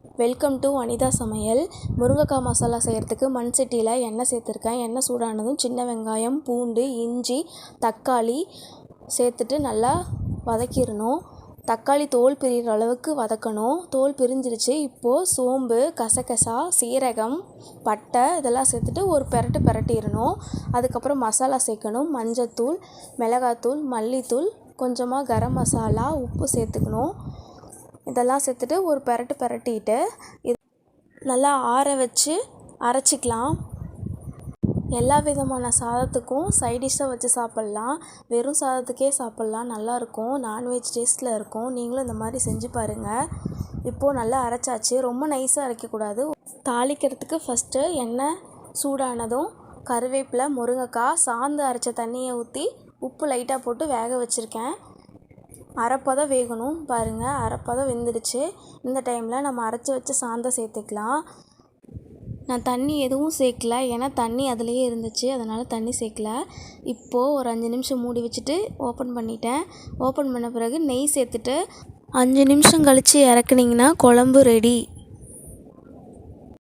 Welcome to Anitha சமையல். முருங்கைக்காய் மசாலா செய்கிறதுக்கு மண் சட்டியில் எண்ணெய் சேர்த்துருக்கேன். எண்ணெய் சூடானதும் சின்ன வெங்காயம், பூண்டு, இஞ்சி, தக்காளி சேர்த்துட்டு நல்லா வதக்கிடணும். தக்காளி தோல் பிரிகிற அளவுக்கு வதக்கணும். தோல் பிரிஞ்சிருச்சு. இப்போது சோம்பு, கசகசா, சீரகம், பட்டை இதெல்லாம் சேர்த்துட்டு ஒரு பிரட்டிடணும். அதுக்கப்புறம் மசாலா சேர்க்கணும். மஞ்சத்தூள், மிளகாத்தூள், மல்லித்தூள், கொஞ்சமாக கரம் மசாலா, உப்பு சேர்த்துக்கணும். இதெல்லாம் சேர்த்துட்டு ஒரு பிரட்டிட்டு இது நல்லா ஆற வச்சு அரைச்சிக்கலாம். எல்லா விதமான சாதத்துக்கும் சைடிஷ்ஷாக வச்சு சாப்பிட்லாம். வெறும் சாதத்துக்கே சாப்பிட்லாம். நல்லாயிருக்கும். நான்வெஜ் டேஸ்ட்டில் இருக்கும். நீங்களும் இந்த மாதிரி செஞ்சு பாருங்கள். இப்போது நல்லா அரைச்சாச்சு. ரொம்ப நைஸாக அரைக்கக்கூடாது. தாளிக்கிறதுக்கு ஃபஸ்ட்டு எண்ணெய் சூடானதும் கருவேப்பிலை, முருங்கைக்காய், சாந்து அரைச்ச தண்ணியை ஊற்றி உப்பு லைட்டாக போட்டு வேக வச்சுருக்கேன். அரைப்பதம் வேகணும். பாருங்கள், அரைப்பதம் வெந்துடுச்சு. இந்த டைமில் நம்ம அரைச்சி வச்ச சாந்தை சேர்த்துக்கலாம். நான் தண்ணி எதுவும் சேர்க்கல, ஏன்னா தண்ணி அதிலேயே இருந்துச்சு, அதனால் தண்ணி சேர்க்கல. இப்போது ஒரு 5 நிமிஷம் மூடி வச்சுட்டு ஓப்பன் பண்ணிட்டேன். ஓப்பன் பண்ண பிறகு நெய் சேர்த்துட்டு 5 நிமிஷம் கழித்து இறக்குனிங்கன்னா குழம்பு ரெடி.